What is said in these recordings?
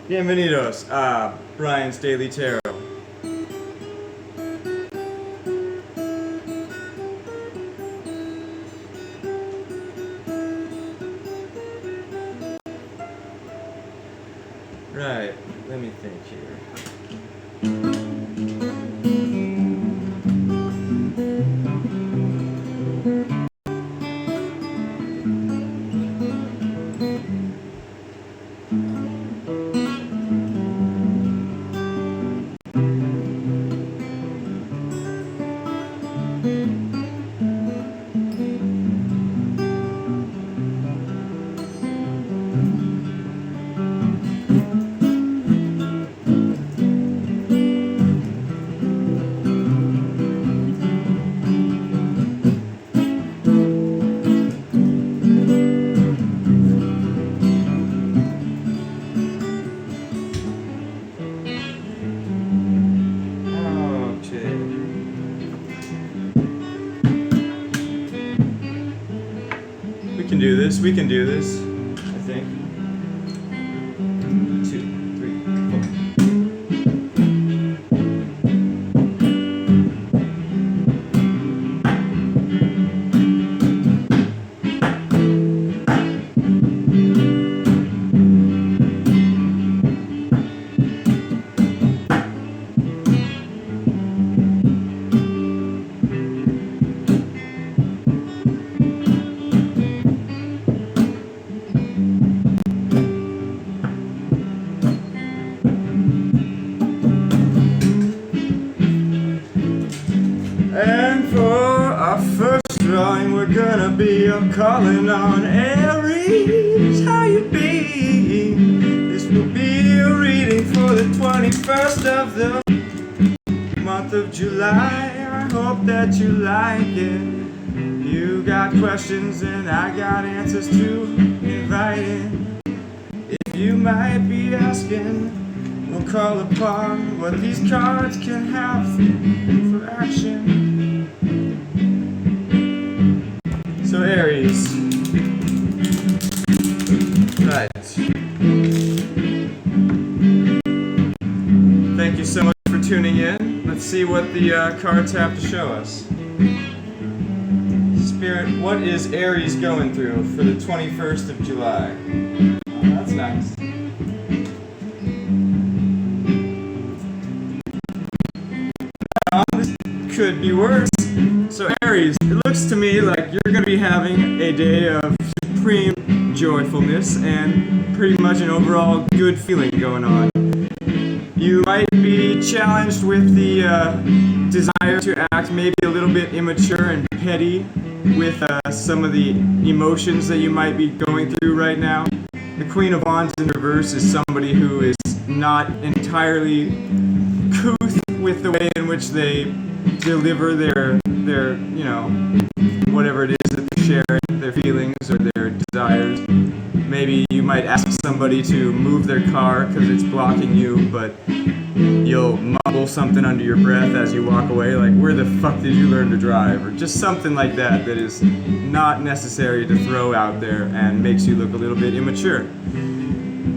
Bienvenidos a Brian's Daily Tarot. Right, let me think here. We can do this, I think. 2, 3, 'Calling on Aries, how you be? This will be a reading for the 21st of the month of July. I hope that you like it. You got questions and I got answers to invite in. If you might be asking, we'll call upon what these cards can have for action. So Aries, right. Thank you so much for tuning in. Let's see what the cards have to show us. Spirit, what is Aries going through for the 21st of July? Oh, that's nice. This could be worse. So Aries, it looks to me like you're going to be having a day of supreme joyfulness and pretty much an overall good feeling going on. You might be challenged with the desire to act maybe a little bit immature and petty with some of the emotions that you might be going through right now. The Queen of Wands in reverse is somebody who is not entirely couth with the way in which they deliver their whatever it is that they're sharing, their feelings or their desires. Maybe you might ask somebody to move their car because it's blocking you, but you'll mumble something under your breath as you walk away, like, where the fuck did you learn to drive? Or just something like that that is not necessary to throw out there and makes you look a little bit immature.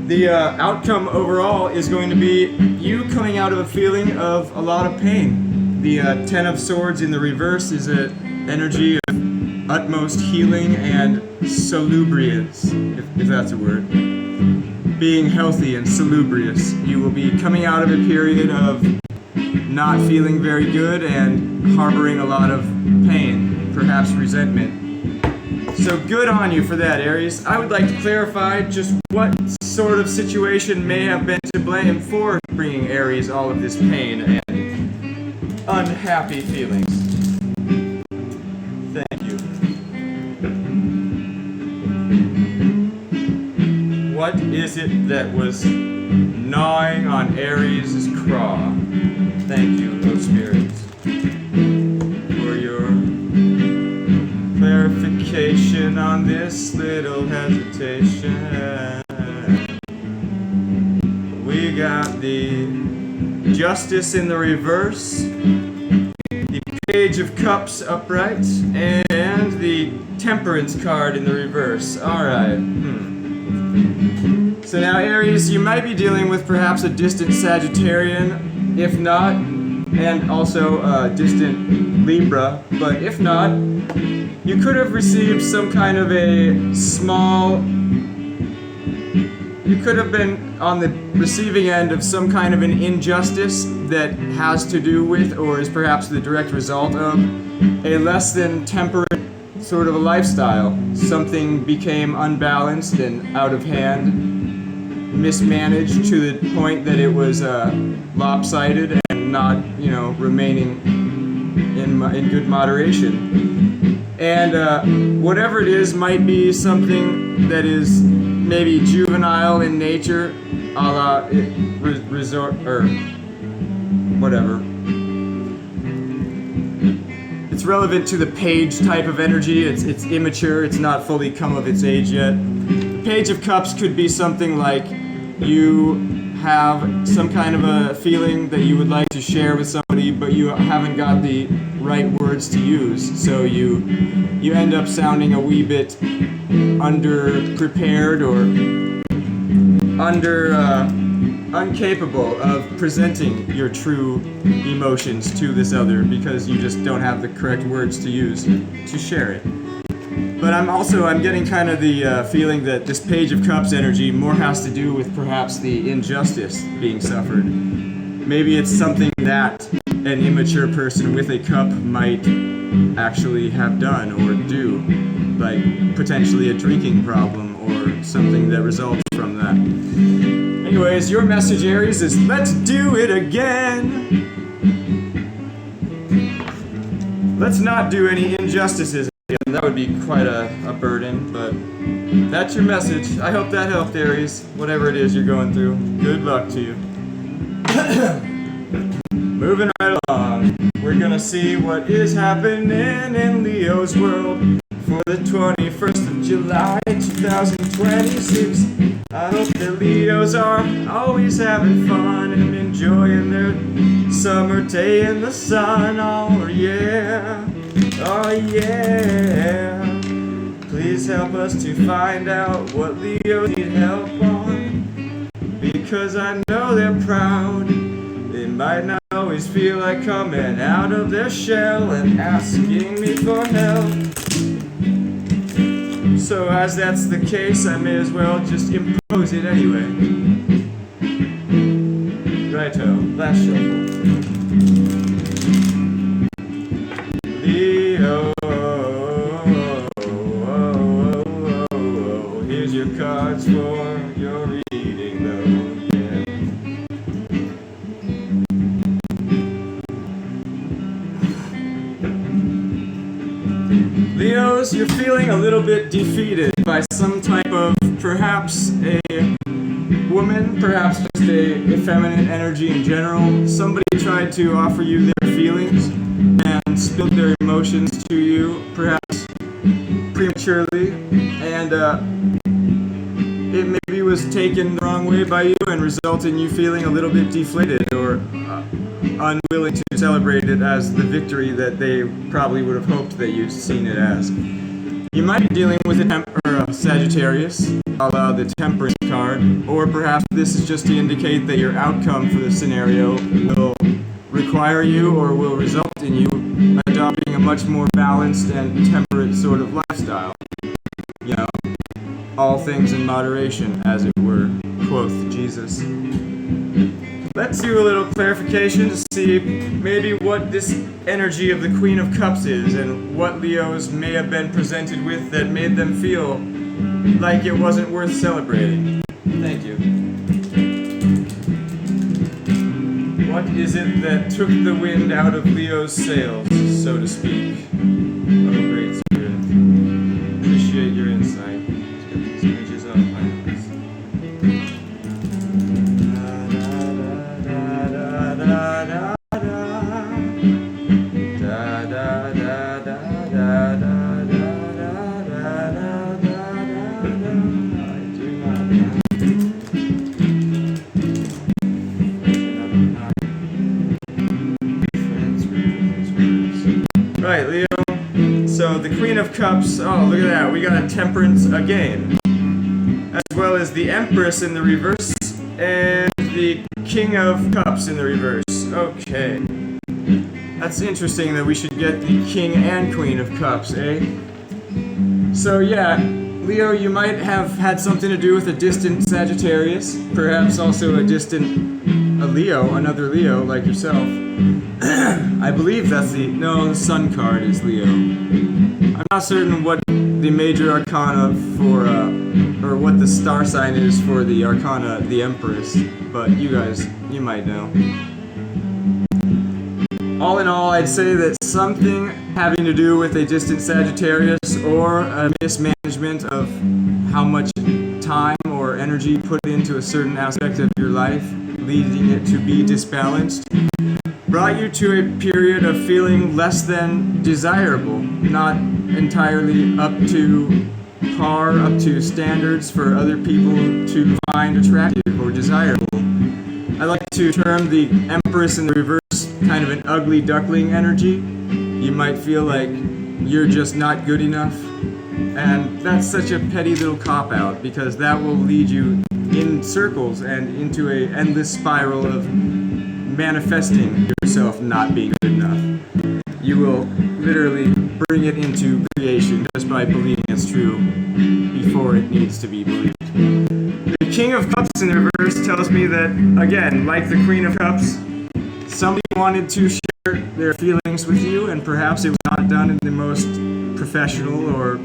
The outcome overall is going to be you coming out of a feeling of a lot of pain. The Ten of Swords in the reverse is an energy of utmost healing and salubrious, if that's a word. Being healthy and salubrious. You will be coming out of a period of not feeling very good and harboring a lot of pain, perhaps resentment. So good on you for that, Aries. I would like to clarify just what sort of situation may have been to blame for bringing Aries all of this pain and unhappy feelings. Thank you. What is it that was gnawing on Aries' craw? Thank you, O spirits, for your clarification on this little hesitation. We got the Justice in the reverse, the Page of Cups upright, and the Temperance card in the reverse. Alright. So now, Aries, you might be dealing with perhaps a distant Sagittarian, if not, and also a distant Libra, but if not, you could have received some kind of a small... You could have been on the receiving end of some kind of an injustice that has to do with, or is perhaps the direct result of, a less than temperate sort of a lifestyle. Something became unbalanced and out of hand, mismanaged to the point that it was lopsided and not, remaining in good moderation. And whatever it is might be something that is maybe juvenile in nature, a la resort or whatever. It's relevant to the page type of energy. It's immature. It's not fully come of its age yet. The Page of Cups could be something like you have some kind of a feeling that you would like to share with somebody, but you haven't got the right words to use. So you end up sounding a wee bit underprepared or incapable of presenting your true emotions to this other because you just don't have the correct words to use to share it. But I'm getting kind of the feeling that this Page of Cups energy more has to do with perhaps the injustice being suffered. Maybe it's something that an immature person with a cup might actually have done or do, like potentially a drinking problem or something that results from that. Anyways, your message, Aries, is let's do it again. Let's not do any injustices again. That would be quite a burden, but that's your message. I hope that helped, Aries. Whatever it is you're going through, good luck to you. Moving right along, we're gonna see what is happening in Leo's world for the 21st of July, 2026. I hope that Leos are always having fun and enjoying their summer day in the sun. Oh yeah, oh yeah. Please help us to find out what Leos need help on, because I know they're proud. They might not always feel like coming out of their shell and asking me for help. So as that's the case, I may as well just impose it anyway. Righto, last shuffle. Leo, here's your cards for your reading though, yeah. Leos, you're feeling a little bit defeated by some type of, perhaps a woman, perhaps just a feminine energy in general. Somebody tried to offer you their feelings and spilled their emotions to you, perhaps prematurely, and it maybe was taken the wrong way by you and resulted in you feeling a little bit deflated or unwilling to celebrate it as the victory that they probably would have hoped that you'd seen it as. You might be dealing with a Sagittarius, a la the Temperance card, or perhaps this is just to indicate that your outcome for the scenario will require you or will result in you adopting a much more balanced and temperate sort of lifestyle. You know, all things in moderation, as it were, quoth Jesus. Let's do a little clarification to see maybe what this energy of the Queen of Cups is and what Leos may have been presented with that made them feel like it wasn't worth celebrating. Thank you. What is it that took the wind out of Leo's sails, so to speak? Oh, great spirit. Appreciate your insight. Let's get these images up, please. Right, Leo. So the Queen of Cups, oh, look at that. We got a Temperance again. As well as the Empress in the reverse and the King of Cups in the reverse. Okay. That's interesting that we should get the King and Queen of Cups, eh? So yeah, Leo, you might have had something to do with a distant Sagittarius, perhaps also a Leo, another Leo like yourself. I believe that's the Sun card is Leo. I'm not certain what the major arcana for, or what the star sign is for the arcana, the Empress, but you might know. All in all, I'd say that something having to do with a distant Sagittarius or a mismanagement of how much time or energy put into a certain aspect of your life, leading it to be disbalanced, brought you to a period of feeling less than desirable, not entirely up to par, up to standards for other people to find attractive or desirable. I like to term the Empress in the reverse kind of an ugly duckling energy. You might feel like you're just not good enough, and that's such a petty little cop-out, because that will lead you in circles and into an endless spiral of manifesting yourself not being good enough. You will literally bring it into creation just by believing it's true before it needs to be believed. The King of Cups in the reverse tells me that, again, like the Queen of Cups, somebody wanted to share their feelings with you, and perhaps it was not done in the most professional or,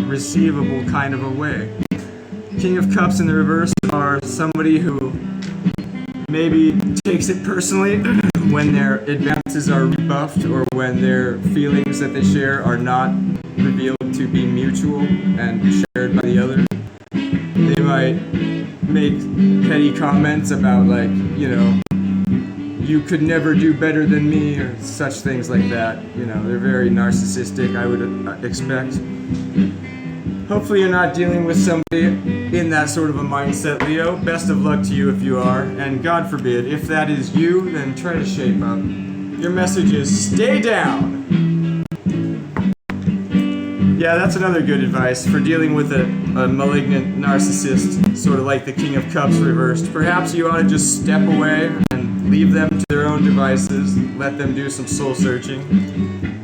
receivable kind of a way. King of Cups in the reverse are somebody who maybe takes it personally when their advances are rebuffed or when their feelings that they share are not revealed to be mutual and shared by the other. They might make petty comments about you could never do better than me, or such things like that. They're very narcissistic, I would expect. Hopefully you're not dealing with somebody in that sort of a mindset, Leo. Best of luck to you if you are, and God forbid, if that is you, then try to shape up. Your message is stay down. Yeah, that's another good advice for dealing with a malignant narcissist, sort of like the King of Cups reversed. Perhaps you ought to just step away and leave them to their own devices, let them do some soul searching,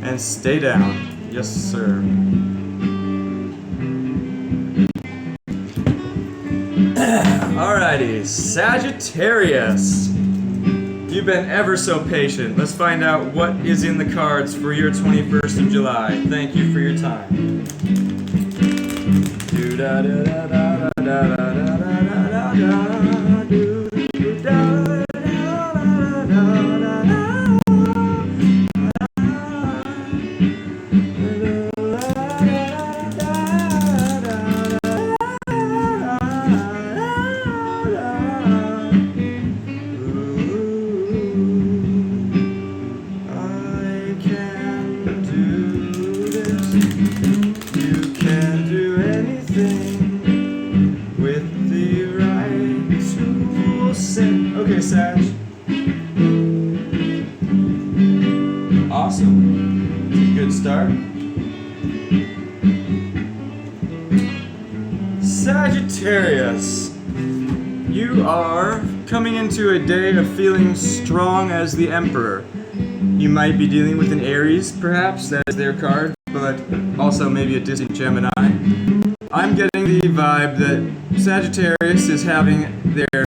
and stay down. Yes, sir. Alrighty, Sagittarius. You've been ever so patient. Let's find out what is in the cards for your 21st of July. Thank you for your time. Okay, Sag. Awesome. It's a good start. Sagittarius. You are coming into a day of feeling strong as the Emperor. You might be dealing with an Aries, perhaps, that is their card, but also maybe a distant Gemini. I'm getting the vibe that Sagittarius is having their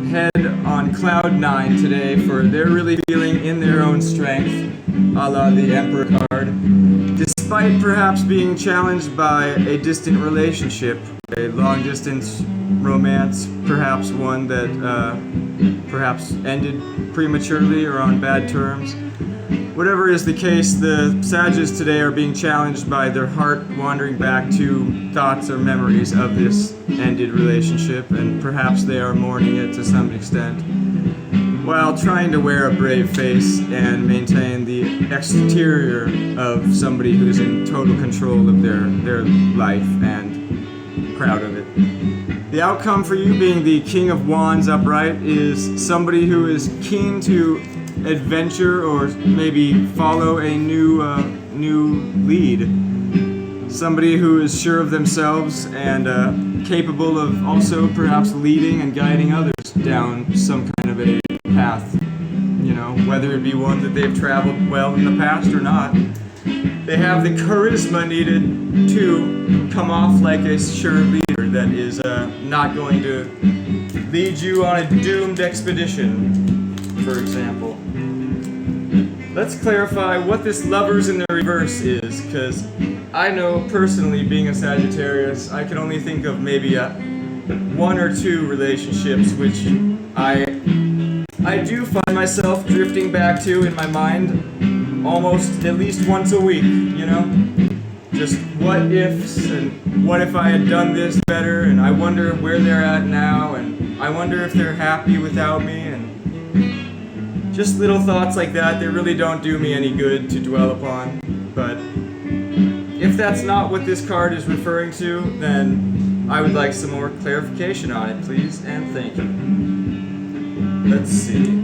head on cloud 9 today, for they're really feeling in their own strength, a la the Emperor card, despite perhaps being challenged by a distant relationship, a long-distance romance, perhaps one that perhaps ended prematurely or on bad terms. Whatever is the case, the Sages today are being challenged by their heart wandering back to thoughts or memories of this ended relationship, and perhaps they are mourning it to some extent, while trying to wear a brave face and maintain the exterior of somebody who's in total control of their life and proud of it. The outcome for you, being the King of Wands upright, is somebody who is keen to adventure or maybe follow a new lead. somebody who is sure of themselves and capable of also perhaps leading and guiding others down some kind of a path, whether it be one that they've traveled well in the past or not. They have the charisma needed to come off like a sure leader that is not going to lead you on a doomed expedition, for example. Let's clarify what this lovers in the reverse is, because I know personally, being a Sagittarius, I can only think of maybe one or two relationships which I do find myself drifting back to in my mind almost at least once a week, Just what ifs, and what if I had done this better, and I wonder where they're at now, and I wonder if they're happy without me, and just little thoughts like that really don't do me any good to dwell upon. But if that's not what this card is referring to, then I would like some more clarification on it, please, and thank you. Let's see.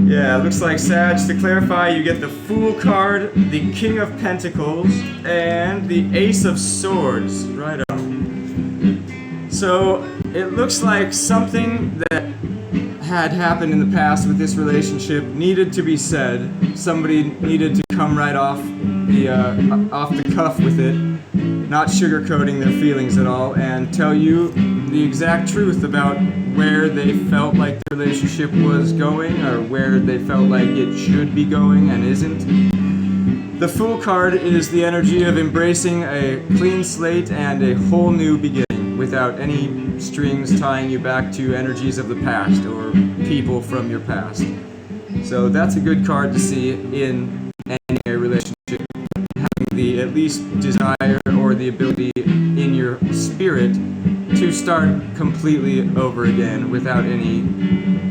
Yeah, looks like, Sag, to clarify, you get the Fool card, the King of Pentacles, and the Ace of Swords. Right on. So, it looks like something that had happened in the past with this relationship needed to be said. Somebody needed to come right off the cuff with it, not sugarcoating their feelings at all, and tell you the exact truth about where they felt like the relationship was going, or where they felt like it should be going and isn't. The Fool card is the energy of embracing a clean slate and a whole new beginning, without any strings tying you back to energies of the past or people from your past. So that's a good card to see in any relationship, having the at least desire or the ability in your spirit to start completely over again without any,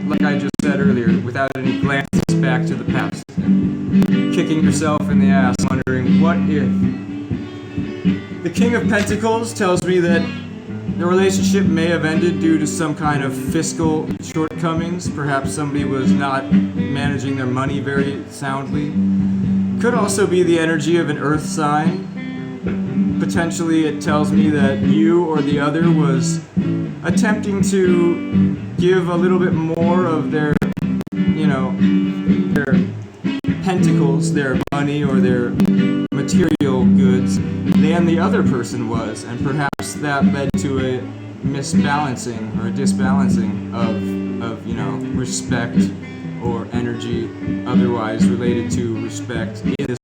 like I just said earlier, without any glances back to the past, and kicking yourself in the ass, wondering what if. The King of Pentacles tells me that the relationship may have ended due to some kind of fiscal shortcomings. Perhaps somebody was not managing their money very soundly. Could also be the energy of an earth sign. Potentially it tells me that you or the other was attempting to give a little bit more of their pentacles, their money or their material goods than the other person was, and perhaps that led to a misbalancing or a disbalancing of respect or energy otherwise related to respect in this.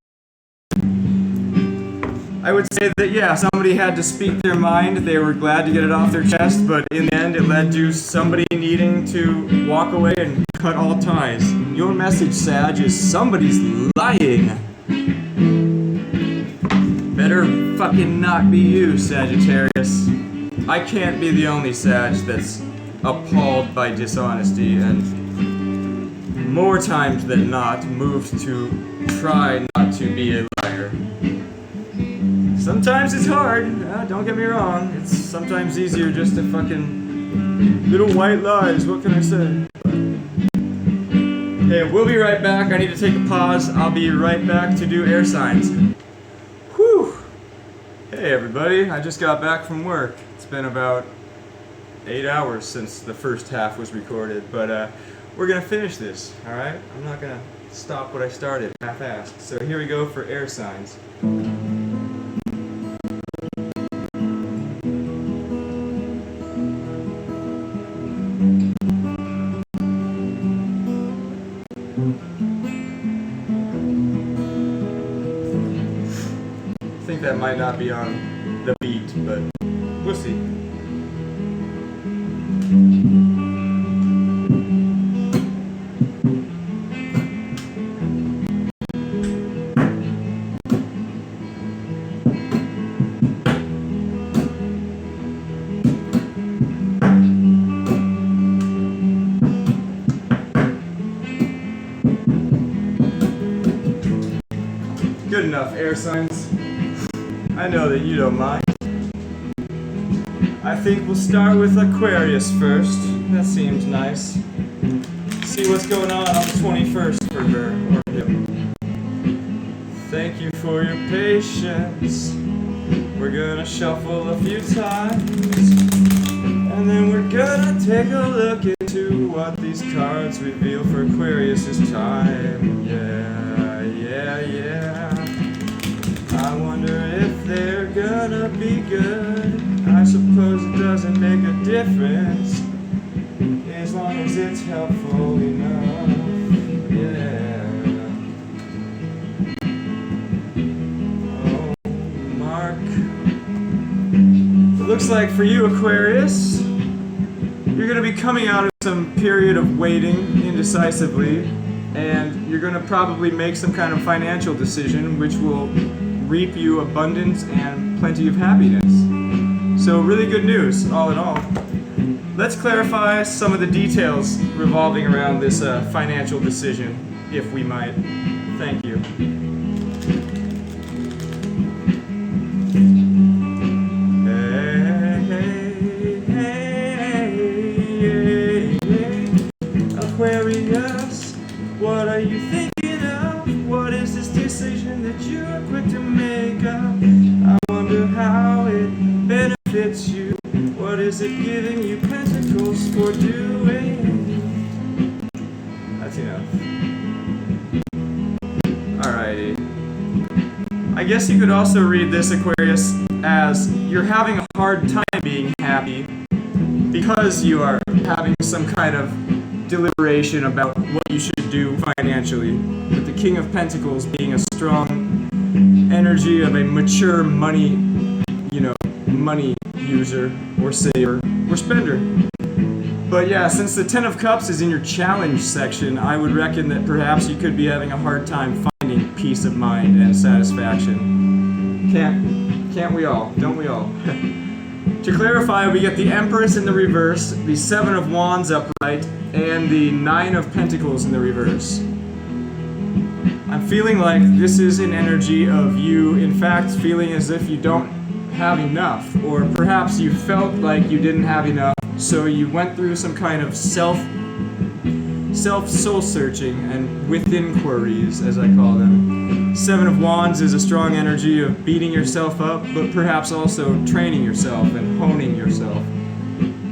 I would say that, yeah, somebody had to speak their mind. They were glad to get it off their chest, but in the end it led to somebody needing to walk away and cut all ties. Your message, Sag, is somebody's lying. Better fucking not be you, Sagittarius. I can't be the only Sag that's appalled by dishonesty and more times than not moved to try not to be a liar. Sometimes it's hard, don't get me wrong. It's sometimes easier just to fucking little white lies, what can I say? But, hey, we'll be right back. I need to take a pause. I'll be right back to do air signs. Whew! Hey everybody, I just got back from work. It's been about 8 hours since the first half was recorded, but we're gonna finish this, alright? I'm not gonna stop what I started half-assed. So here we go for air signs. I think that might not be on the beat, but we'll see. Good enough, air signs. I know that you don't mind. I I think we'll start with Aquarius first. That seems nice. See what's going on the 21st for her or him. Thank you for your patience. We're gonna shuffle a few times, and then we're gonna take a look into what these cards reveal for Aquarius' time. Yeah, yeah, yeah. I wonder if they're gonna be good. I suppose it doesn't make a difference, as long as it's helpful enough. Yeah. Oh, Mark. It looks like for you, Aquarius, you're going to be coming out of some period of waiting indecisively, and you're going to probably make some kind of financial decision which will reap you abundance and plenty of happiness. So really good news, all in all. Let's clarify some of the details revolving around this financial decision, if we might. Thank you. Aquarius, what are you thinking of? What is this decision that you are quick to make up? I wonder how it benefits you. What is it giving you pentacles for doing? That's enough. Alrighty. I guess you could also read this, Aquarius, as you're having a hard time being happy because you are having some kind of deliberation about what you should do financially, with the King of Pentacles being a strong energy of a mature money user or saver or spender. But yeah, since the Ten of Cups is in your challenge section, I would reckon that perhaps you could be having a hard time finding peace of mind and satisfaction. Can't we all? Don't we all? To clarify, we get the Empress in the reverse, the Seven of Wands upright, and the Nine of Pentacles in the reverse. I'm feeling like this is an energy of you, in fact, feeling as if you don't have enough, or perhaps you felt like you didn't have enough, so you went through some kind of soul searching and with inquiries, as I call them. Seven of Wands is a strong energy of beating yourself up, but perhaps also training yourself and honing yourself.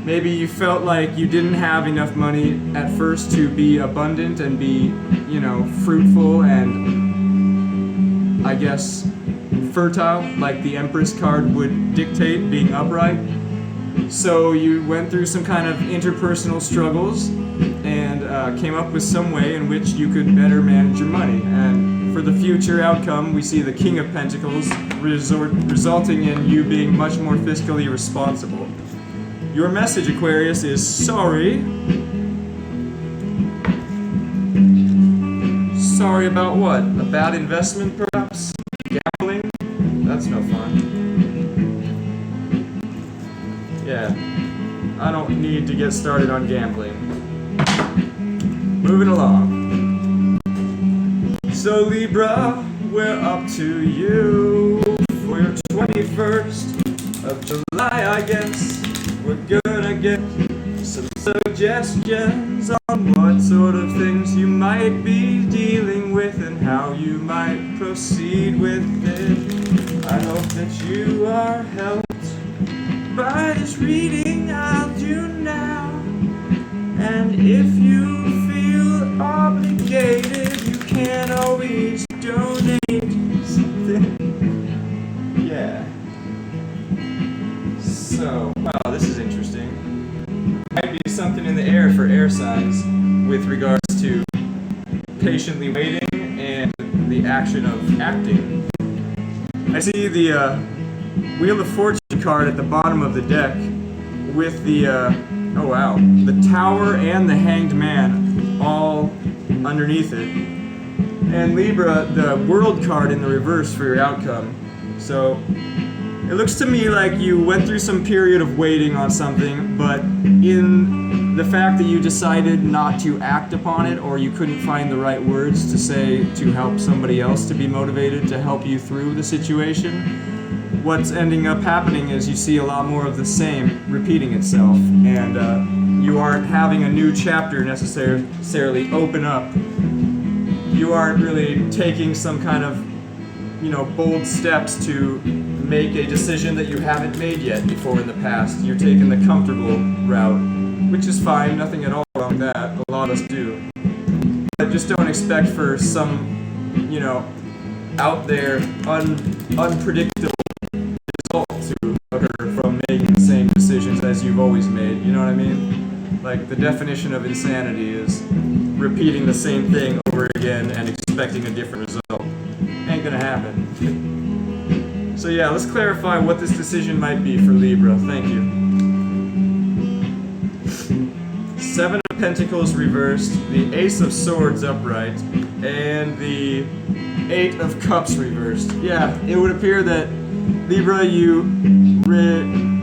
Maybe you felt like you didn't have enough money at first to be abundant and be, fruitful and, I guess, fertile, like the Empress card would dictate, being upright. So you went through some kind of interpersonal struggles and came up with some way in which you could better manage your money. And for the future outcome, we see the King of Pentacles resulting in you being much more fiscally responsible. Your message, Aquarius, is sorry. Sorry about what? A bad investment, perhaps? Gambling? That's no fun. Yeah, I don't need to get started on gambling. Moving along. So Libra, we're up to you for your 21st of July, I guess. We're gonna get some suggestions on what sort of things you might be dealing with and how you might proceed with it. I hope that you are helped by this reading I'll do now. And if you feel obligated, you can always donate something. Yeah. So, wow, this is interesting. Might be something in the air for air signs with regards to patiently waiting and the action of acting. I see the Wheel of Fortune card at the bottom of the deck with the, the Tower and the Hanged Man all underneath it. And Libra, the World card in the reverse for your outcome. So it looks to me like you went through some period of waiting on something, but in the fact that you decided not to act upon it, or you couldn't find the right words to say to help somebody else to be motivated to help you through the situation, what's ending up happening is you see a lot more of the same repeating itself, and you aren't having a new chapter necessarily open up. You aren't really taking some kind of, bold steps to make a decision that you haven't made yet before in the past. You're taking the comfortable route, which is fine, nothing at all wrong with that. A lot of us do. But just don't expect for some, out there, unpredictable result to occur from making the same decisions as you've always made. You know what I mean? Like, the definition of insanity is repeating the same thing over again and expecting a different result. Ain't gonna happen. So yeah, let's clarify what this decision might be for Libra. Thank you. 7 of Pentacles reversed, the Ace of Swords upright, and the 8 of Cups reversed. Yeah, it would appear that Libra, you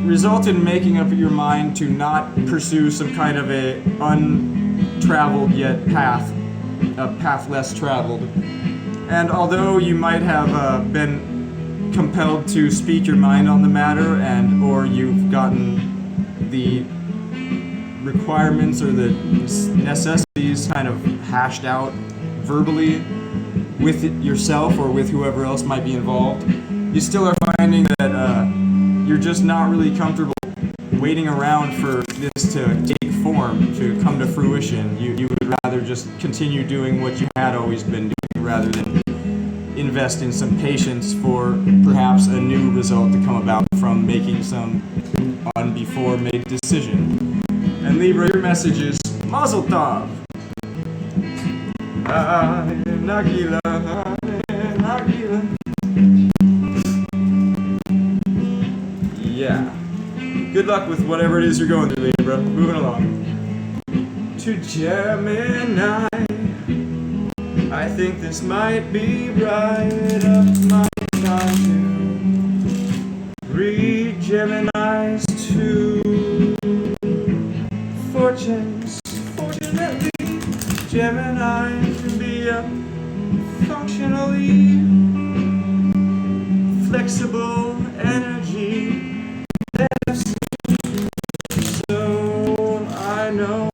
result in making up your mind to not pursue some kind of a untraveled yet path, a path less traveled. And although you might have been compelled to speak your mind on the matter, or you've gotten the requirements or the necessities kind of hashed out verbally with yourself or with whoever else might be involved, you still are finding that you're just not really comfortable waiting around for this to take form, to come to fruition. You would rather just continue doing what you had always been doing rather than invest in some patience for perhaps a new result to come about from making some before made decision. And Libra, your message is Mazel Tov. Nagila, Nagila. Yeah. Good luck with whatever it is you're going through, Libra. Moving along. To Gemini. I think this might be right up my time to read Gemini's two fortunes. Fortunately, Gemini can be a functionally flexible energy. So I know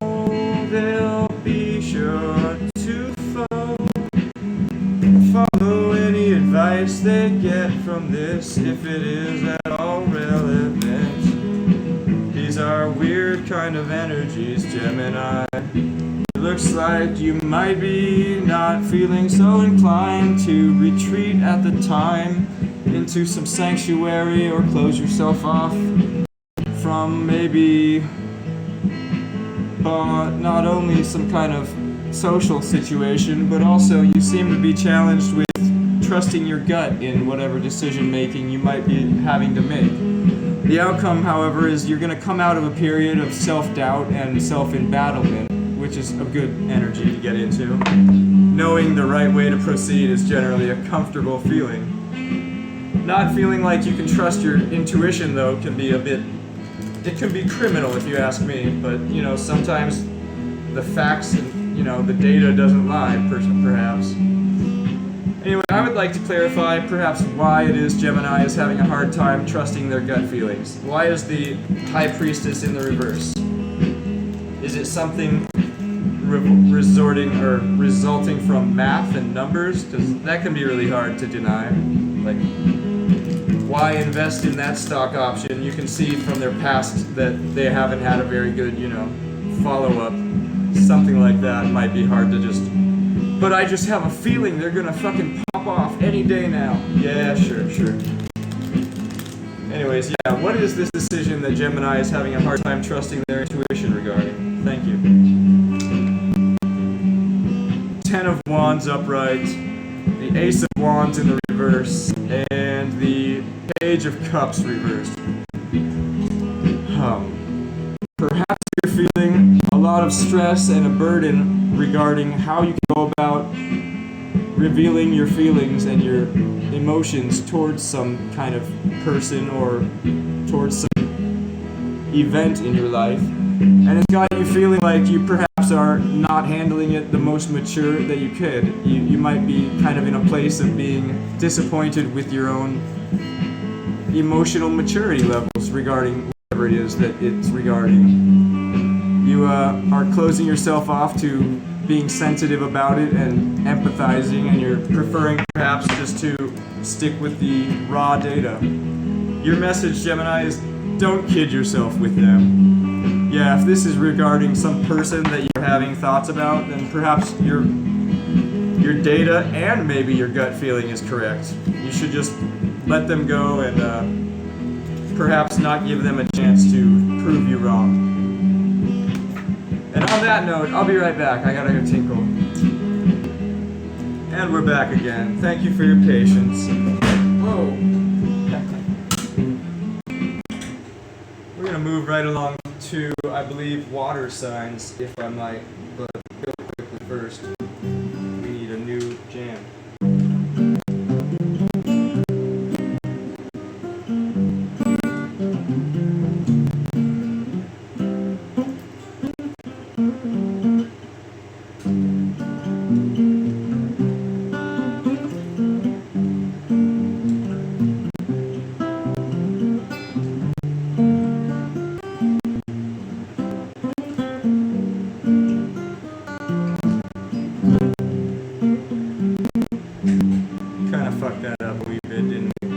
they'll be sure to follow any advice they get from this, if it is at all relevant. These are weird kind of energies, Gemini. It looks like you might be not feeling so inclined to retreat at the time into some sanctuary or close yourself off from maybe not only some kind of social situation, but also you seem to be challenged with trusting your gut in whatever decision making you might be having to make. The outcome, however, is you're going to come out of a period of self-doubt and self-embattlement, which is a good energy to get into. Knowing the right way to proceed is generally a comfortable feeling. Not feeling like you can trust your intuition, though, can be it can be criminal if you ask me, but sometimes the facts and the data doesn't lie, perhaps. Anyway, I would like to clarify perhaps why it is Gemini is having a hard time trusting their gut feelings. Why is the High Priestess in the reverse? Is it something resulting from math and numbers? Because that can be really hard to deny. Like, why invest in that stock option? You can see from their past that they haven't had a very good, follow-up. Something like that might be hard to just... But I just have a feeling they're gonna fucking pop off any day now. Yeah, sure. Anyways, yeah, what is this decision that Gemini is having a hard time trusting their intuition regarding? Thank you. 10 of Wands upright, the Ace of Wands in the reverse, and the Page of Cups reversed. Perhaps you're feeling a lot of stress and a burden regarding how you can go about revealing your feelings and your emotions towards some kind of person or towards some event in your life. And it's got you feeling like you perhaps are not handling it the most mature that you could. You might be kind of in a place of being disappointed with your own emotional maturity levels regarding whatever it is that it's regarding. You are closing yourself off to being sensitive about it and empathizing, and you're preferring perhaps just to stick with the raw data. Your message, Gemini, is don't kid yourself with them. Yeah, if this is regarding some person that you're having thoughts about, then perhaps your data and maybe your gut feeling is correct. You should just let them go and perhaps not give them a chance to prove you wrong. And on that note, I'll be right back. I gotta go tinkle. And we're back again. Thank you for your patience. Whoa. We're gonna move right along to, I believe, water signs, if I might, but go quickly first. We need a new jam. Fucked that up a wee bit, didn't we?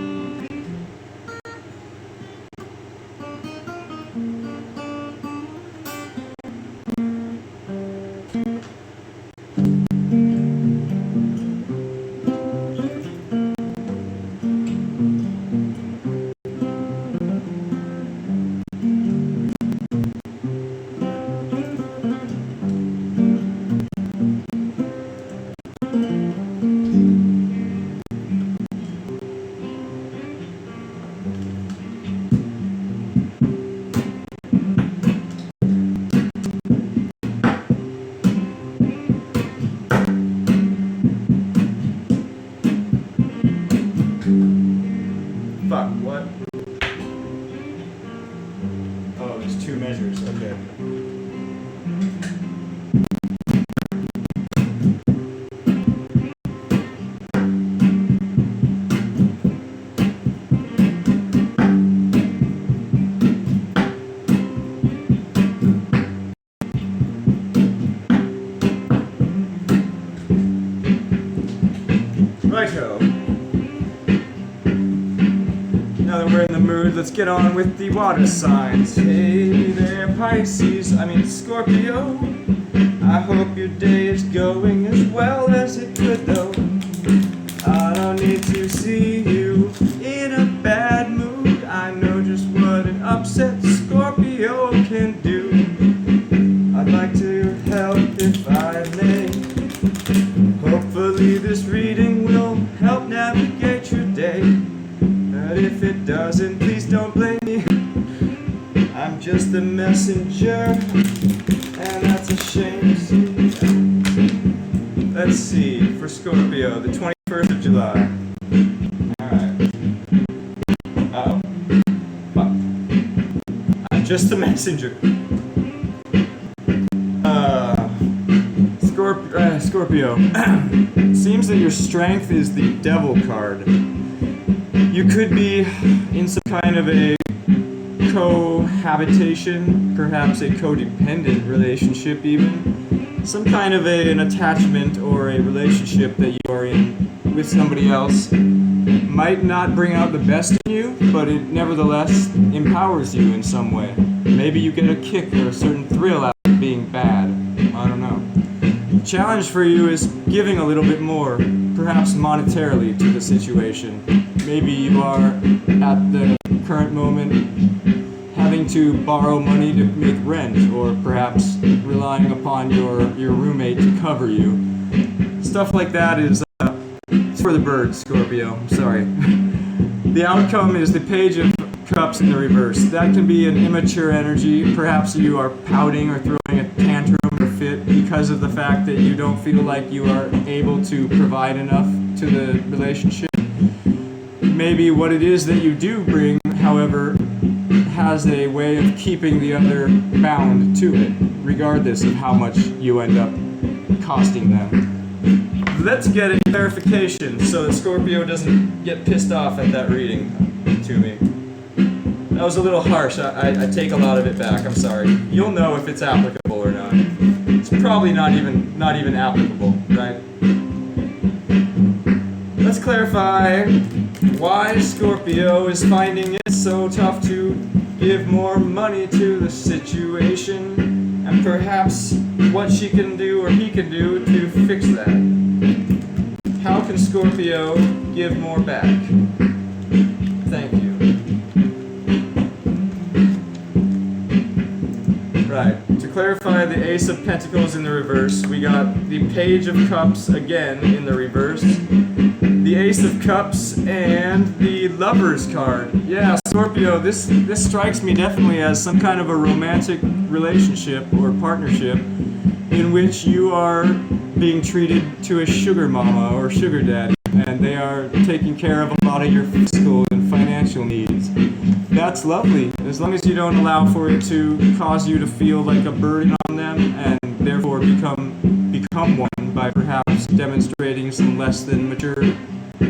Fuck, what? Oh, there's two measures, okay. Righto. Now that we're in the mood, let's get on with the water signs. Hey there, Pisces, Scorpio. I hope your day is going as well as it could though. I don't need to see you in a bad mood. I know just what an upset Scorpio can do. I'd like to help if I may. Hopefully this reading will help navigate your day. But if it doesn't, please don't blame me. I'm just the messenger, and that's a shame. Let's see, for Scorpio, the 21st of July. Alright. Uh-oh. Fuck. I'm just the messenger. Scorpio. Seems that your strength is the Devil card. You could be in some kind of a cohabitation, perhaps a codependent relationship even. Some kind of an attachment or a relationship that you are in with somebody else might not bring out the best in you, but it nevertheless empowers you in some way. Maybe you get a kick or a certain thrill out of being bad. I don't know. The challenge for you is giving a little bit more, perhaps monetarily, to the situation. Maybe you are, at the current moment, having to borrow money to make rent, or perhaps relying upon your roommate to cover you. Stuff like that is it's for the birds, Scorpio. I'm sorry. The outcome is the Page of Cups in the reverse. That can be an immature energy. Perhaps you are pouting or throwing a tantrum or fit because of the fact that you don't feel like you are able to provide enough to the relationship. Maybe what it is that you do bring, however, has a way of keeping the other bound to it, regardless of how much you end up costing them. Let's get a clarification so that Scorpio doesn't get pissed off at that reading. to me. That was a little harsh. I take a lot of it back. I'm sorry. You'll know if it's applicable or not. It's probably not even applicable, right? Let's clarify why Scorpio is finding it so tough to give more money to the situation, and perhaps what she can do or he can do to fix that. How can Scorpio give more back? Thank you. Right, to clarify the Ace of Pentacles in the reverse, we got the Page of Cups again in the reverse, the Ace of Cups, and the Lovers card. Yeah, Scorpio, this strikes me definitely as some kind of a romantic relationship or partnership in which you are being treated to a sugar mama or sugar daddy, and they are taking care of a lot of your physical and financial needs. That's lovely, as long as you don't allow for it to cause you to feel like a burden on them and therefore become one by perhaps demonstrating some less than mature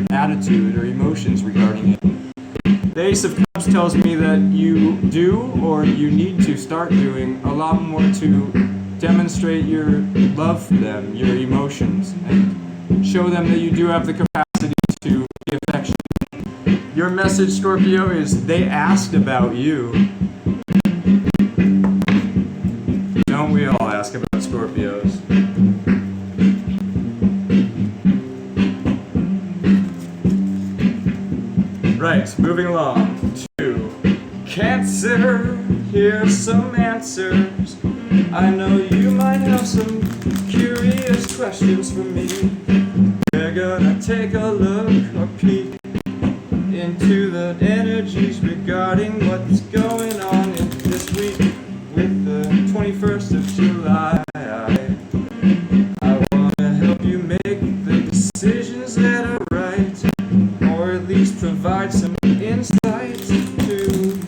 attitude or emotions regarding it. The Ace of Cups tells me that you do, or you need to start doing, a lot more to demonstrate your love for them, your emotions, and show them that you do have the capacity to give affection. Your message, Scorpio, is they asked about you. Don't we all ask about Scorpios? Right, moving along to Cancer. Here's some answers. I know you might have some curious questions for me. We're gonna take a look or peek into the energies regarding what's going on in this week with the 21st of July. I want to help you make the decisions that are right, or at least provide some insight to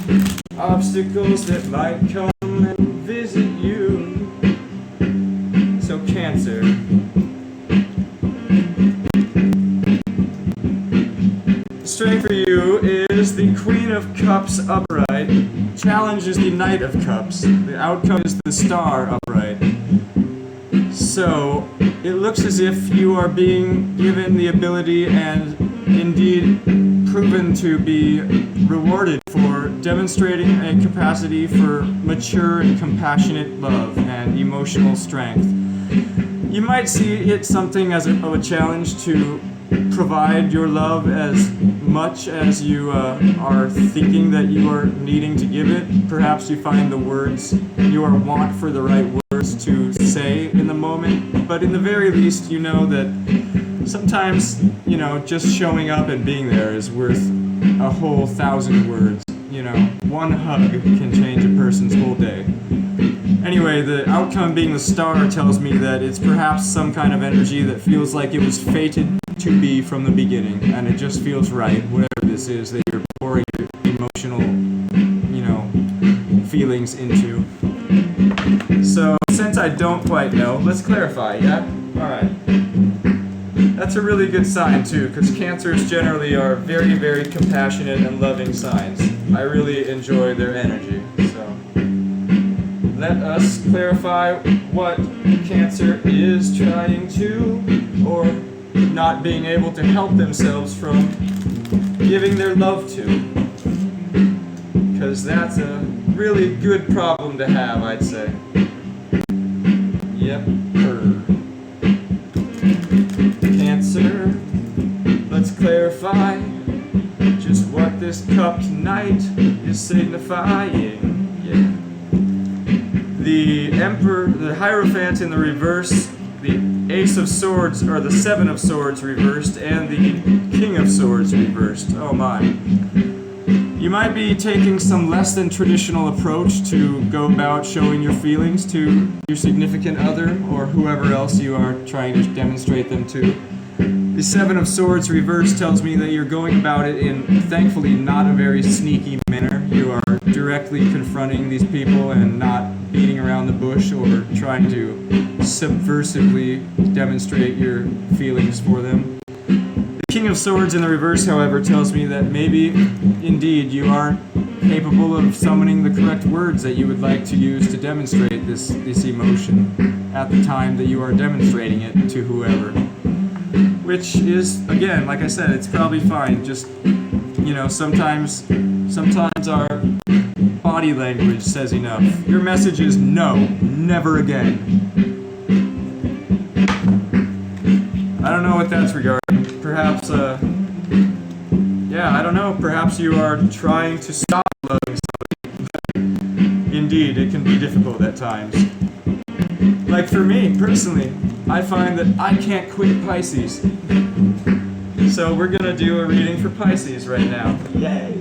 obstacles that might come and visit you. So Cancer, strength for you is the Queen of Cups upright. Challenge is the Knight of Cups. The outcome is the Star upright. So it looks as if you are being given the ability and indeed proven to be rewarded for demonstrating a capacity for mature and compassionate love and emotional strength. You might see it something as of a challenge to provide your love as much as you are thinking that you are needing to give it. Perhaps you find the words you are want for the right words to say in the moment, but in the very least you know that sometimes, just showing up and being there is worth a whole 1,000 words. One hug can change a person's whole day. Anyway, the outcome being the Star tells me that it's perhaps some kind of energy that feels like it was fated to be from the beginning, and it just feels right, whatever this is that you're pouring your emotional, feelings into. So, since I don't quite know, let's clarify, yeah? Alright. That's a really good sign, too, because Cancers generally are very, very compassionate and loving signs. I really enjoy their energy, so let us clarify what Cancer is trying to, or not being able to help themselves from giving their love to. Because that's a really good problem to have, I'd say. Yep. Cancer, let's clarify just what this cup tonight is signifying. Yeah. The Emperor, the Hierophant in the reverse, the Ace of Swords, or the Seven of Swords reversed, and the King of Swords reversed. Oh my. You might be taking some less than traditional approach to go about showing your feelings to your significant other or whoever else you are trying to demonstrate them to. The Seven of Swords reversed tells me that you're going about it in, thankfully, not a very sneaky manner. You are directly confronting these people and not beating around the bush or trying to subversively demonstrate your feelings for them. King of Swords in the reverse, however, tells me that maybe, indeed, you aren't capable of summoning the correct words that you would like to use to demonstrate this emotion at the time that you are demonstrating it to whoever. Which is, again, like I said, it's probably fine. Just, sometimes our body language says enough. Your message is no, never again. I don't know what that's regarding. Perhaps, I don't know. Perhaps you are trying to stop loving somebody. Indeed, it can be difficult at times. Like for me, personally, I find that I can't quit Pisces. So we're gonna do a reading for Pisces right now. Yay!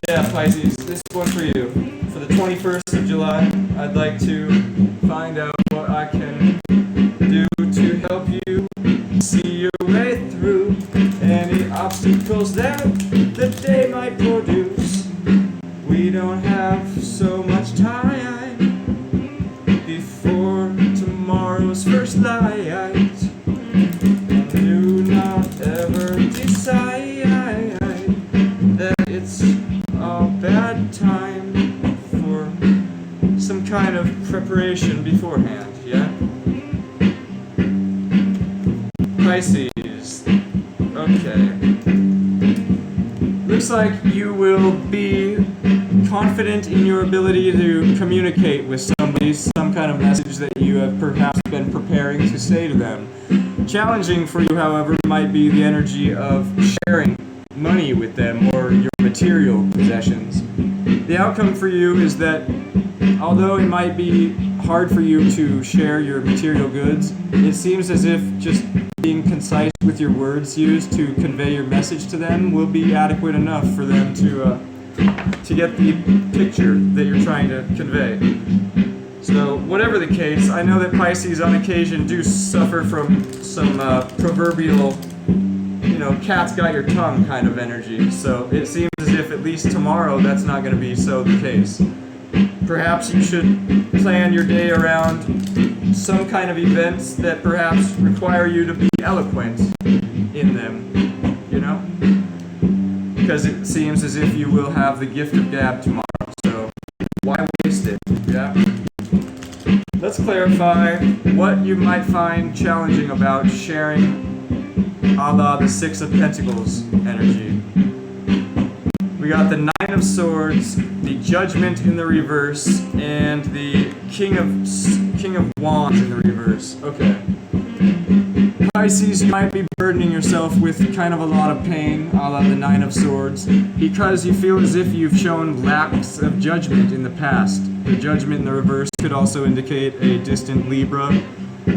Yeah, Pisces, this one for you. For the 21st of July, I'd like to find out what I can do to help you see your way through any obstacles that the day might produce. We don't have so much time before tomorrow's first light. And do not ever decide that it's a bad time for some kind of preparation beforehand, yeah? Pisces. Okay. Looks like you will be confident in your ability to communicate with somebody some kind of message that you have perhaps been preparing to say to them. Challenging for you, however, might be the energy of sharing money with them or your material possessions. The outcome for you is that although it might be hard for you to share your material goods, it seems as if just being concise with your words used to convey your message to them will be adequate enough for them to get the picture that you're trying to convey. So, whatever the case, I know that Pisces on occasion do suffer from some proverbial, cat's got your tongue kind of energy. So, it seems as if at least tomorrow that's not going to be so the case. Perhaps you should plan your day around some kind of events that perhaps require you to be eloquent in them, Because it seems as if you will have the gift of gab tomorrow, so why waste it, yeah? Let's clarify what you might find challenging about sharing a la the Six of Pentacles energy. We got the Nine of Swords, the Judgment in the reverse, and the King of Wands in the reverse. Okay. Pisces, you might be burdening yourself with kind of a lot of pain, a la the Nine of Swords, because you feel as if you've shown lacks of judgment in the past. The Judgment in the reverse could also indicate a distant Libra.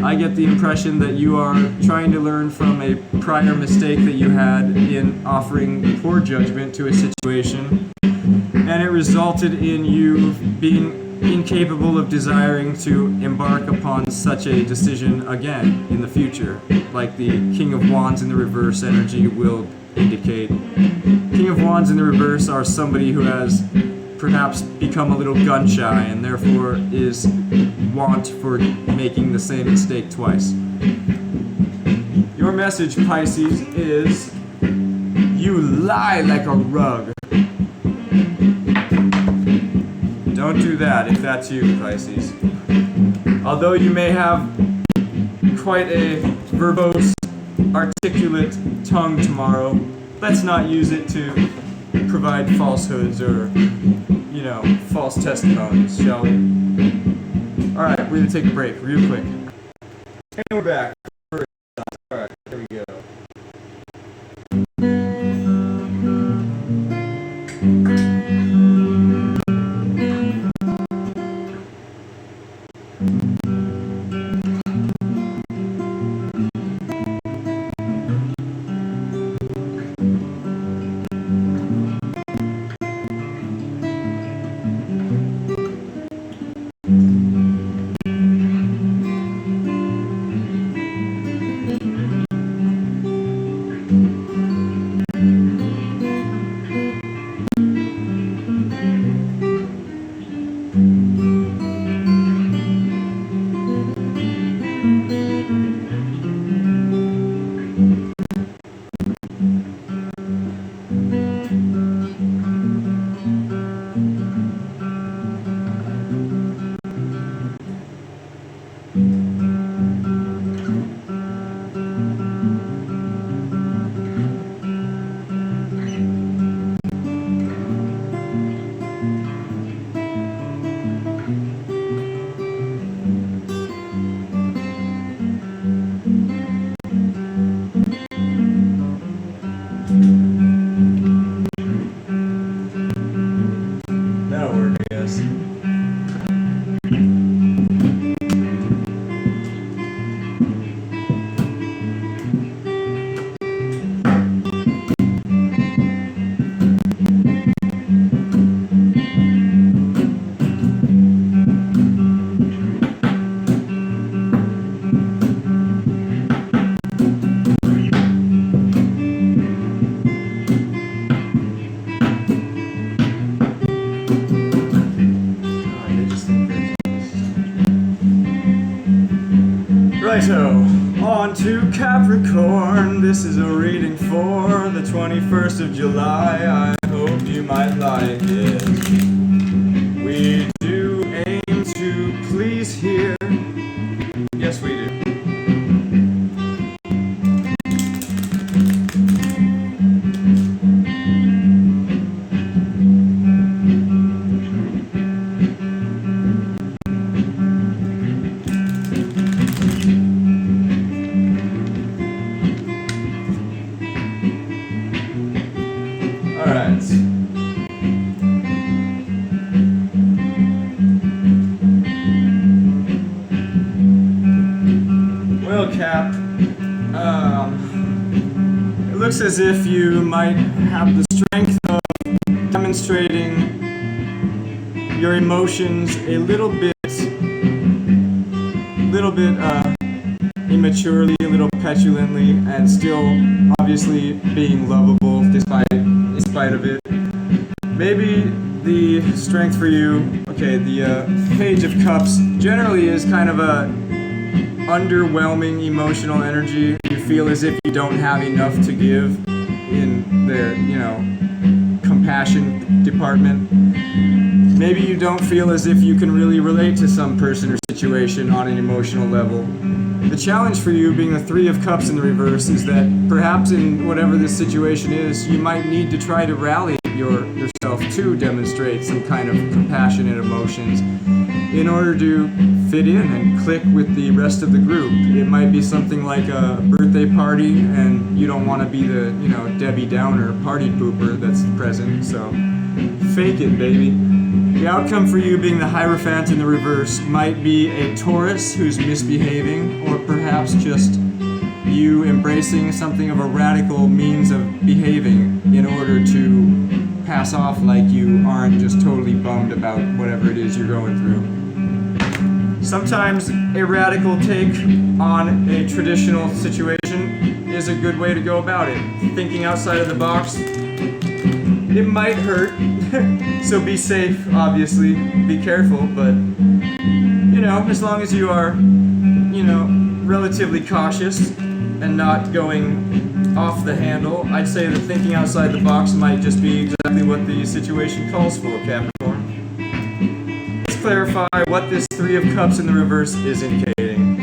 I get the impression that you are trying to learn from a prior mistake that you had in offering poor judgment to a situation, and it resulted in you being incapable of desiring to embark upon such a decision again in the future, like the King of Wands in the reverse energy will indicate. King of Wands in the reverse are somebody who has perhaps become a little gun-shy and therefore is want for making the same mistake twice. Your message, Pisces, is you lie like a rug. Don't do that if that's you, Pisces. Although you may have quite a verbose, articulate tongue tomorrow, let's not use it to provide falsehoods or, false testimonies, shall we? Alright, we're going to take a break real quick. And we're back. Alright, here we go. So, on to Capricorn. This is a reading for the 21st of July. I hope you might like it. We do aim to please here. Yes, we do. Alright. Well, Cap, it looks as if you might have the strength of demonstrating your emotions a little bit immaturely, a little petulantly, and still obviously being lovable in spite of it. Maybe the strength for you, okay, the Page of Cups generally is kind of a underwhelming emotional energy. You feel as if you don't have enough to give in the, compassion department. Maybe you don't feel as if you can really relate to some person or situation on an emotional level. The challenge for you, being the Three of Cups in the reverse, is that perhaps in whatever this situation is, you might need to try to rally yourself to demonstrate some kind of compassionate emotions in order to fit in and click with the rest of the group. It might be something like a birthday party and you don't want to be the, Debbie Downer party pooper that's present, so fake it, baby. The outcome for you, being the Hierophant in the reverse, might be a Taurus who's misbehaving, or perhaps just you embracing something of a radical means of behaving in order to pass off like you aren't just totally bummed about whatever it is you're going through. Sometimes a radical take on a traditional situation is a good way to go about it. Thinking outside of the box, it might hurt, so be safe, obviously, be careful, but, as long as you are, relatively cautious and not going off the handle, I'd say that thinking outside the box might just be exactly what the situation calls for, Capricorn. Let's clarify what this Three of Cups in the reverse is indicating.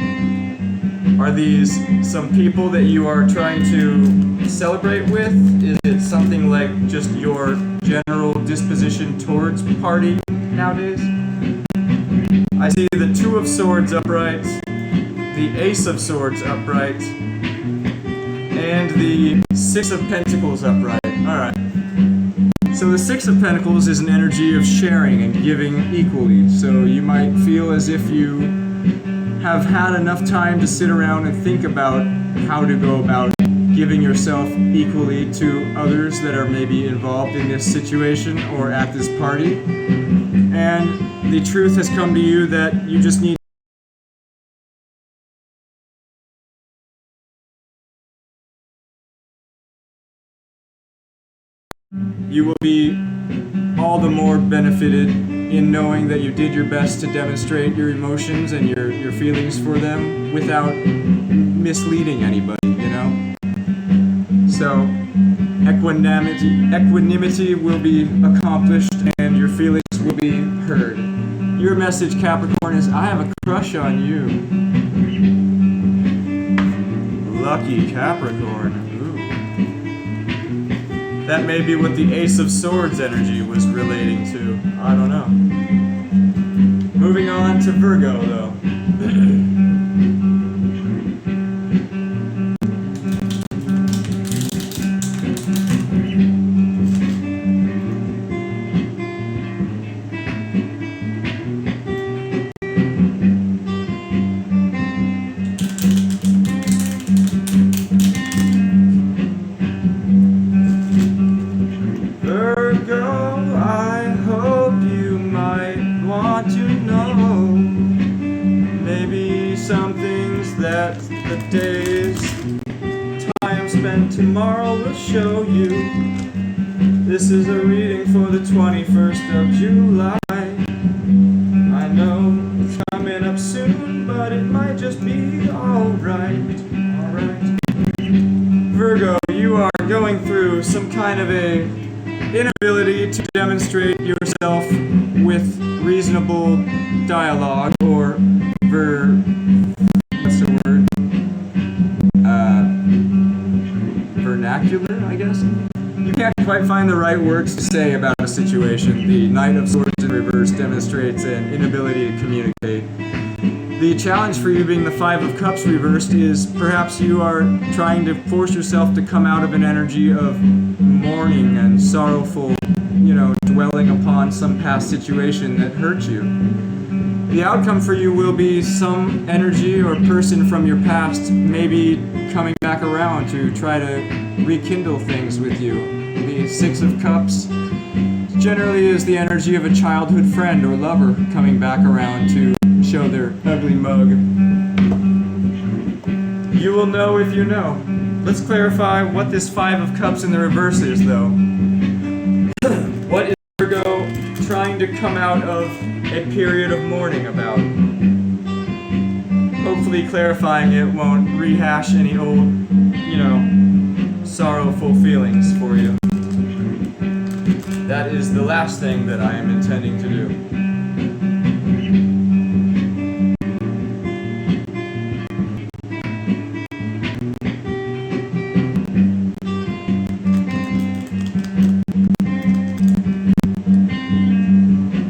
Are these some people that you are trying to celebrate with? Is it something like just your general disposition towards party nowadays? I see the Two of Swords upright, the Ace of Swords upright, and the Six of Pentacles upright. Alright. So the Six of Pentacles is an energy of sharing and giving equally. So you might feel as if you have had enough time to sit around and think about how to go about giving yourself equally to others that are maybe involved in this situation or at this party. And the truth has come to you that you just need you will be all the more benefited in knowing that you did your best to demonstrate your emotions and your feelings for them without misleading anybody, So, equanimity will be accomplished and your feelings will be heard. Your message, Capricorn, is I have a crush on you. Lucky Capricorn. Ooh. That may be what the Ace of Swords energy was relating to. I don't know. Moving on to Virgo, though. Tomorrow will show you. This is a reading for the 21st of July. I know it's coming up soon, but it might just be alright. Alright. Virgo, you are going through some kind of a inability to demonstrate yourself with reasonable dialogue or what's the word? Vernacular, I guess? You can't quite find the right words to say about a situation. The Knight of Swords in reverse demonstrates an inability to communicate. The challenge for you being the Five of Cups reversed is perhaps you are trying to force yourself to come out of an energy of mourning and sorrowful, dwelling upon some past situation that hurt you. The outcome for you will be some energy or person from your past maybe coming back around to try to rekindle things with you. The Six of Cups generally is the energy of a childhood friend or lover coming back around to show their ugly mug. You will know if you know. Let's clarify what this Five of Cups in the reverse is, though. What is Virgo trying to come out of a period of mourning about? Hopefully clarifying it won't rehash any old, sorrowful feelings for you. That is the last thing that I am intending to do.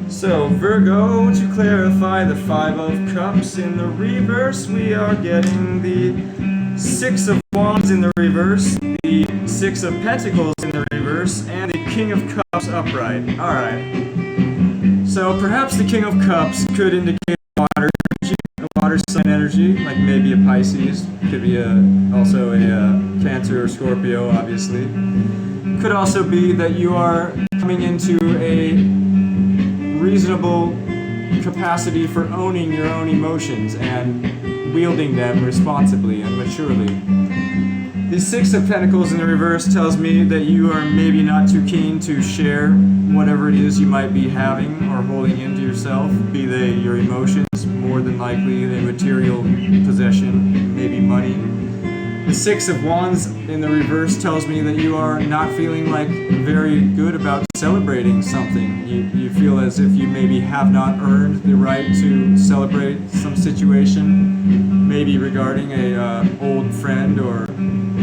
So, Virgo, won't you clarify the Five of Cups in the reverse? We are getting the Six of Wands in the reverse, the Six of Pentacles in the reverse, and the King of Cups upright. Alright. So, perhaps the King of Cups could indicate water energy, a water sign energy, like maybe a Pisces, could be also a Cancer or Scorpio, obviously. Could also be that you are coming into a reasonable capacity for owning your own emotions and wielding them responsibly and maturely. The Six of Pentacles in the reverse tells me that you are maybe not too keen to share whatever it is you might be having or holding into yourself, be they your emotions, more than likely a material possession, maybe money. The Six of Wands in the reverse tells me that you are not feeling like very good about celebrating something. You feel as if you maybe have not earned the right to celebrate some situation, maybe regarding a old friend or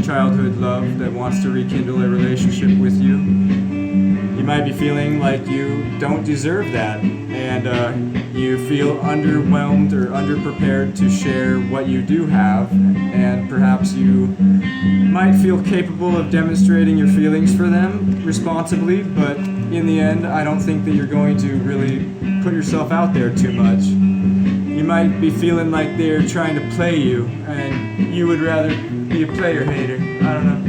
childhood love that wants to rekindle a relationship with you. You might be feeling like you don't deserve that, and you feel underwhelmed or underprepared to share what you do have, and perhaps you might feel capable of demonstrating your feelings for them responsibly, but in the end, I don't think that you're going to really put yourself out there too much. You might be feeling like they're trying to play you, and you would rather be a player hater. I don't know.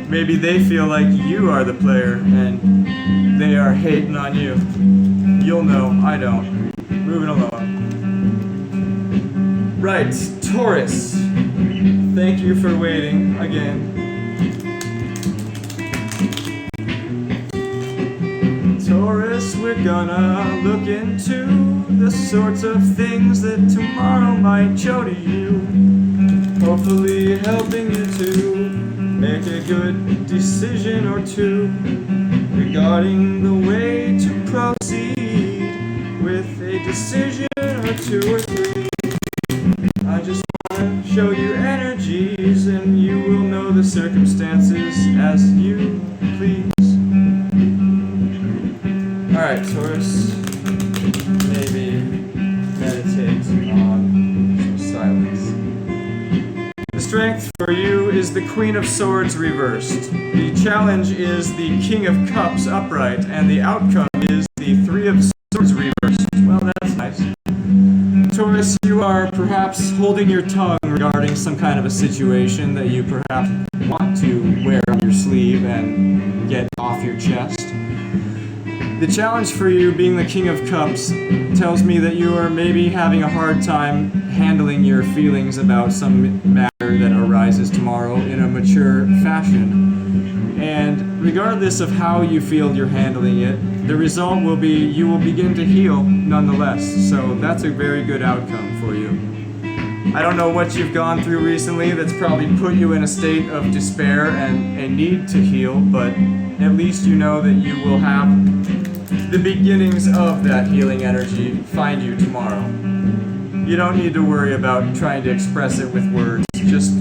Maybe they feel like you are the player, and they are hating on you. You'll know, I don't. Moving along. Right, Taurus. Thank you for waiting again. Taurus, we're gonna look into the sorts of things that tomorrow might show to you. Hopefully helping you to make a good decision or two regarding the way to proceed with a decision or two or three. I just want to show you energies, and you will know the circumstances as you please. Alright, Taurus, maybe meditate on some silence. The strength for you is the Queen of Swords reversed. The challenge is the King of Cups upright, and the outcome is the Three of Swords reversed. Well, that's nice. Taurus, you are perhaps holding your tongue regarding some kind of a situation that you perhaps want to wear on your sleeve and get off your chest. The challenge for you, being the King of Cups, tells me that you are maybe having a hard time handling your feelings about some matter that arises tomorrow in a mature fashion. And regardless of how you feel you're handling it, the result will be you will begin to heal nonetheless. So that's a very good outcome for you. I don't know what you've gone through recently that's probably put you in a state of despair and a need to heal, but at least you know that you will have the beginnings of that healing energy find you tomorrow. You don't need to worry about trying to express it with words. Just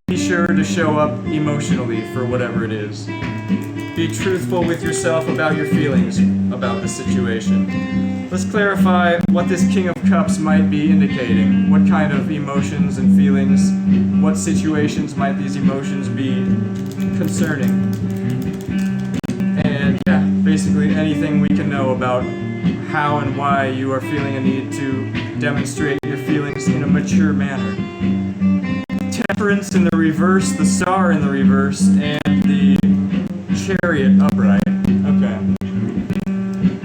be sure to show up emotionally for whatever it is. Be truthful with yourself about your feelings about the situation. Let's clarify what this King of Cups might be indicating. What kind of emotions and feelings, what situations might these emotions be concerning? And yeah, basically anything we can know about how and why you are feeling a need to demonstrate your feelings in a mature manner. Temperance in the reverse, the Star in the reverse, and the Chariot upright. Okay.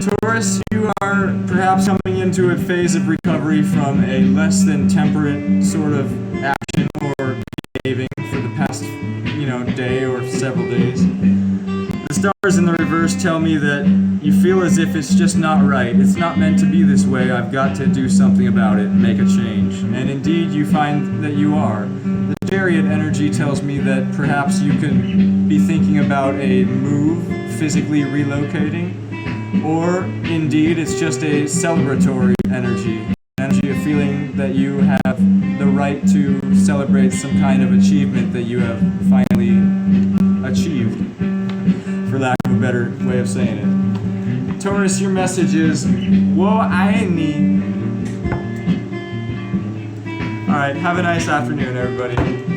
Taurus, you are perhaps coming into a phase of recovery from a less than temperate sort of action or behaving for the past, day or several days. The stars in the reverse tell me that you feel as if it's just not right. It's not meant to be this way. I've got to do something about it, make a change. And indeed, you find that you are. The Chariot energy tells me that perhaps you could be thinking about a move, physically relocating, or indeed it's just a celebratory energy of feeling that you have the right to celebrate some kind of achievement that you have finally achieved, for lack of a better way of saying it. Taurus, your message is, "Whoa, I need." All right, have a nice afternoon, everybody.